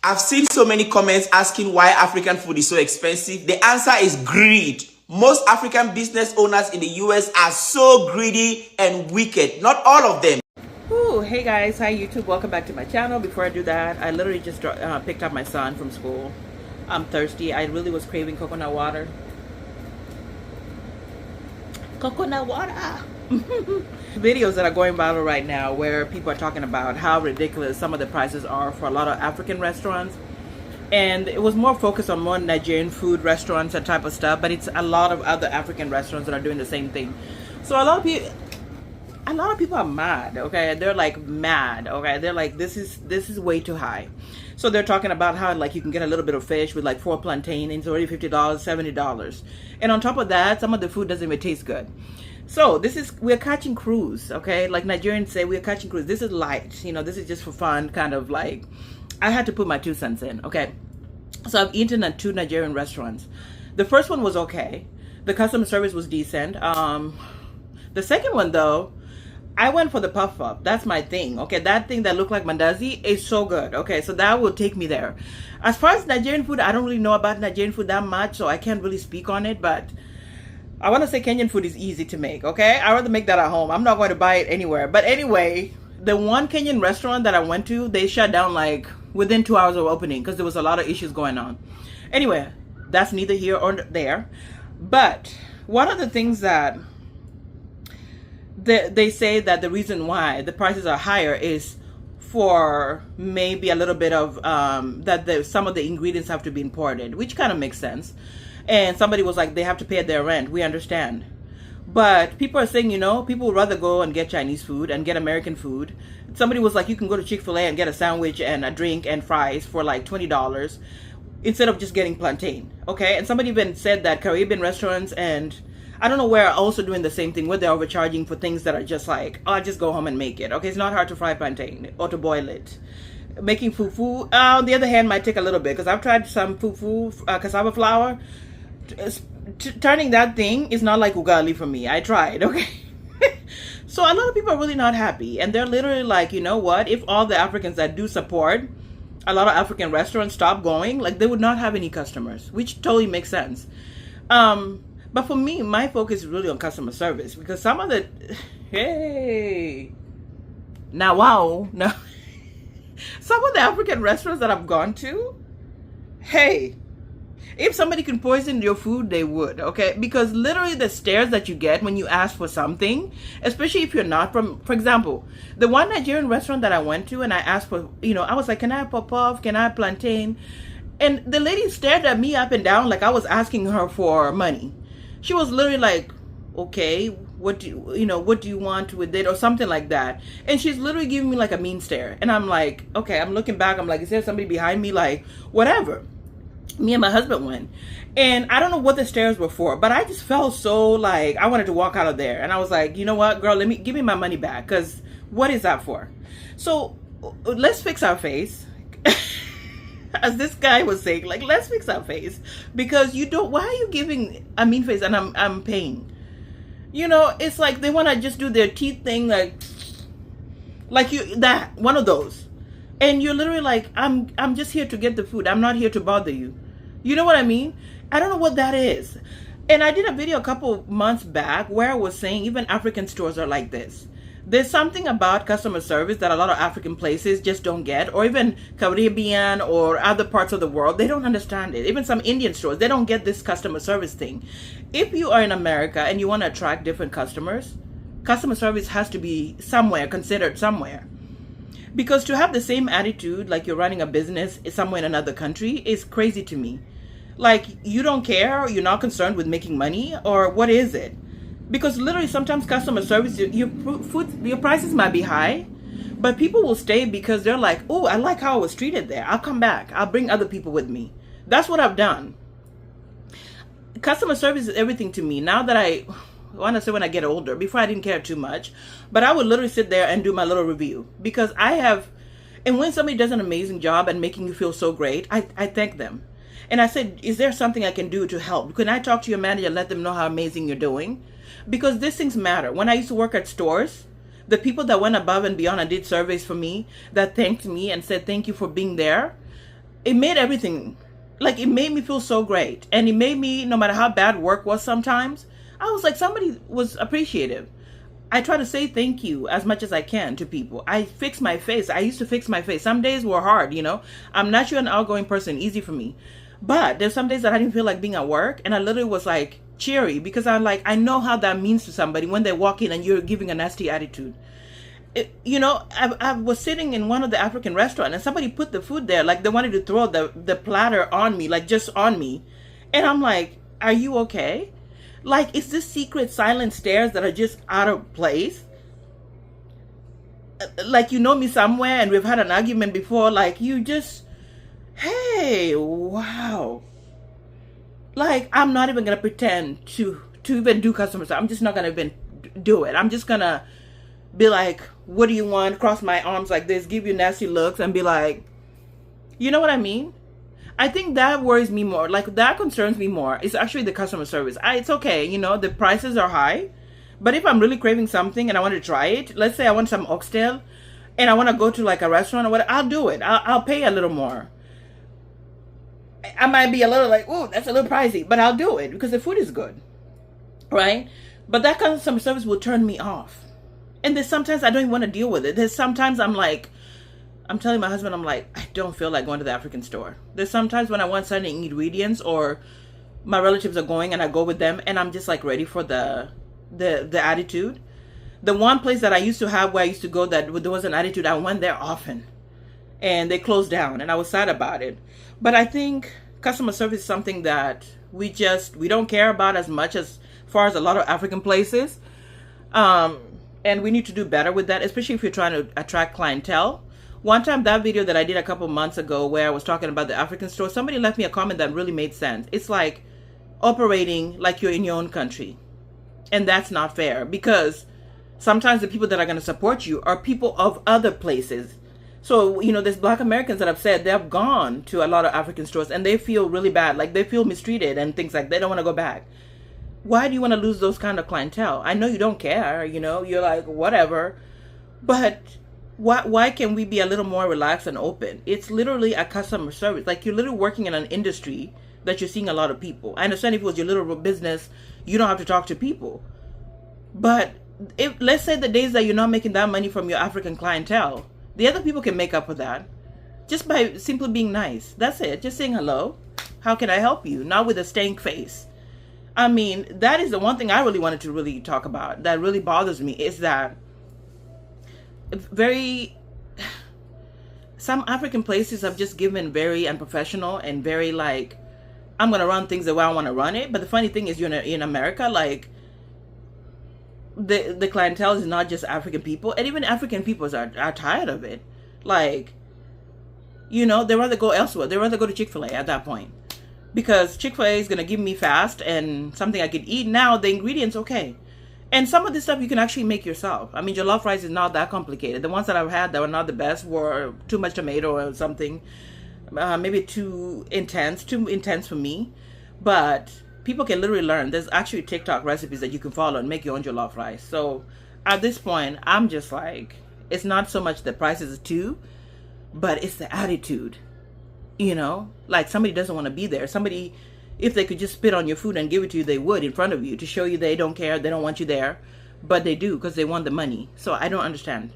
I've seen so many comments asking why African food is so expensive. The answer is greed. Most African business owners in the US are so greedy and wicked. Not all of them. Ooh, hey guys, hi YouTube, welcome back to my channel. Before I do that, I literally just picked up my son from school. I'm thirsty. I really was craving coconut water. Coconut water! Videos that are going viral right now where people are talking about how ridiculous some of the prices are for a lot of African restaurants. And it was more focused on more Nigerian food restaurants and type of stuff, but it's a lot of other African restaurants that are doing the same thing. So a lot of people are mad, okay? They're like mad, okay? They're like, this is way too high. So they're talking about how like you can get a little bit of fish with like 4 plantain and it's already $50, $70. And on top of that, some of the food doesn't even taste good. So we're catching cruise, okay? Like Nigerians say, we're catching cruise. This is light, you know, this is just for fun, kind of like, I had to put my 2 cents in, okay? So I've eaten at 2 Nigerian restaurants. The first one was okay. The customer service was decent. The second one though, I went for the puff up. That's my thing. Okay, that thing that looked like mandazi is so good. Okay, so that will take me there. As far as Nigerian food, I don't really know about Nigerian food that much, so I can't really speak on it. But I want to say Kenyan food is easy to make. Okay, I rather make that at home. I'm not going to buy it anywhere. But anyway, the one Kenyan restaurant that I went to, they shut down like within 2 hours of opening because there was a lot of issues going on. Anyway, that's neither here or there. But one of the things that they say that the reason why the prices are higher is for maybe a little bit of some of the ingredients have to be imported, which kind of makes sense. And somebody was like, they have to pay their rent. We understand. But people are saying, you know, people would rather go and get Chinese food and get American food. Somebody was like, you can go to Chick-fil-A and get a sandwich and a drink and fries for like $20 instead of just getting plantain. Okay. And somebody even said that Caribbean restaurants and I don't know where are also doing the same thing where they're overcharging for things that are just like, oh, just go home and make it. Okay, it's not hard to fry plantain or to boil it. Making fufu, on the other hand, might take a little bit because I've tried some fufu, cassava flour. Turning that thing is not like ugali for me. I tried, okay? So a lot of people are really not happy. And they're literally like, you know what? If all the Africans that do support a lot of African restaurants stop going, like they would not have any customers, which totally makes sense. But for me, my focus is really on customer service because some of the, hey, now wow, now, some of the African restaurants that I've gone to, hey, if somebody can poison your food, they would, okay? Because literally the stares that you get when you ask for something, especially if you're not from, for example, the one Nigerian restaurant that I went to and I asked for, you know, I was like, can I have pop-off? Can I have plantain? And the lady stared at me up and down like I was asking her for money. She was literally like, okay, what do you want with it or something like that. And she's literally giving me like a mean stare. And I'm like, okay, I'm looking back. I'm like, is there somebody behind me? Like, whatever. Me and my husband went. And I don't know what the stares were for, but I just felt so like I wanted to walk out of there. And I was like, you know what, girl, give me my money back. Because what is that for? So let's fix our face. As this guy was saying, like, let's fix our face because why are you giving a mean face and I'm paying? You know, it's like they want to just do their teeth thing, like one of those. And you're literally like, I'm just here to get the food. I'm not here to bother you. You know what I mean? I don't know what that is. And I did a video a couple months back where I was saying even African stores are like this. There's something about customer service that a lot of African places just don't get, or even Caribbean or other parts of the world, they don't understand it. Even some Indian stores, they don't get this customer service thing. If you are in America and you want to attract different customers, customer service has to be considered somewhere. Because to have the same attitude like you're running a business somewhere in another country is crazy to me. Like, you don't care, you're not concerned with making money, or what is it? Because literally sometimes customer service, your prices might be high, but people will stay because they're like, oh, I like how I was treated there. I'll come back. I'll bring other people with me. That's what I've done. Customer service is everything to me. Now that I want to say when I get older, before I didn't care too much, but I would literally sit there and do my little review because and when somebody does an amazing job and making you feel so great, I thank them. And I said, is there something I can do to help? Can I talk to your manager and let them know how amazing you're doing? Because these things matter. When I used to work at stores, the people that went above and beyond and did surveys for me, that thanked me and said, thank you for being there. it made everything, like, it made me feel so great. And it made me, no matter how bad work was sometimes, I was like, somebody was appreciative. I try to say thank you as much as I can to people. I fix my face. I used to fix my face. Some days were hard, you know. I'm naturally an outgoing person, easy for me. But there's some days that I didn't feel like being at work, and I literally was like cheery because I'm like, I know how that means to somebody when they walk in and you're giving a nasty attitude. You know, I was sitting in one of the African restaurants and somebody put the food there, like they wanted to throw the platter on me, like just on me. And I'm like, are you okay? Like, is this secret silent stares that are just out of place? Like, you know me somewhere and we've had an argument before, like, you just, hey, wow. Like, I'm not even going to pretend to even do customer service. I'm just not going to even do it. I'm just going to be like, what do you want? Cross my arms like this, give you nasty looks and be like, you know what I mean? I think that worries me more. Like, that concerns me more. It's actually the customer service. It's okay, you know, the prices are high. But if I'm really craving something and I want to try it, let's say I want some oxtail and I want to go to like a restaurant or whatever, I'll do it. I'll pay a little more. I might be a little like, oh, that's a little pricey, but I'll do it because the food is good, right? But that customer service will turn me off. And there's sometimes I don't even want to deal with it. There's sometimes I'm like, I'm telling my husband, I'm like, I don't feel like going to the African store. There's sometimes when I want certain ingredients or my relatives are going and I go with them and I'm just like ready for the attitude. The one place that I used to have where I used to go that there was an attitude, I went there often and they closed down and I was sad about it. But I think customer service is something that we don't care about as much as far as a lot of African places. And we need to do better with that, especially if you're trying to attract clientele. One time, that video that I did a couple months ago where I was talking about the African store, somebody left me a comment that really made sense. It's like operating like you're in your own country. And that's not fair because sometimes the people that are going to support you are people of other places. So, you know, there's Black Americans that have said they've gone to a lot of African stores and they feel really bad, like they feel mistreated and things like that. They don't want to go back. Why do you want to lose those kind of clientele? I know you don't care, you know, you're like, whatever. But why can we be a little more relaxed and open? It's literally a customer service. Like, you're literally working in an industry that you're seeing a lot of people. I understand if it was your little business, you don't have to talk to people. But if, let's say the days that you're not making that money from your African clientele, the other people can make up for that just by simply being nice. That's it. Just saying hello. How can I help you? Not with a stank face. I mean, that is the one thing I really wanted to really talk about that really bothers me is that some African places have just given very unprofessional and very like, I'm going to run things the way I want to run it. But the funny thing is, you're in America, like the clientele is not just African people, and even African people are tired of it. Like, you know, they rather go elsewhere. They rather go to Chick-fil-A at that point. Because Chick-fil-A is going to give me fast and something I could eat. Now, the ingredients, okay. And some of this stuff you can actually make yourself. I mean, jollof rice is not that complicated. The ones that I've had that were not the best were too much tomato or something. Maybe too intense for me. But people can literally learn. There's actually TikTok recipes that you can follow and make your own jollof rice. So at this point, I'm just like, it's not so much the prices too, but it's the attitude. You know, like somebody doesn't want to be there. Somebody, if they could just spit on your food and give it to you, they would in front of you to show you they don't care. They don't want you there, but they do because they want the money. So I don't understand.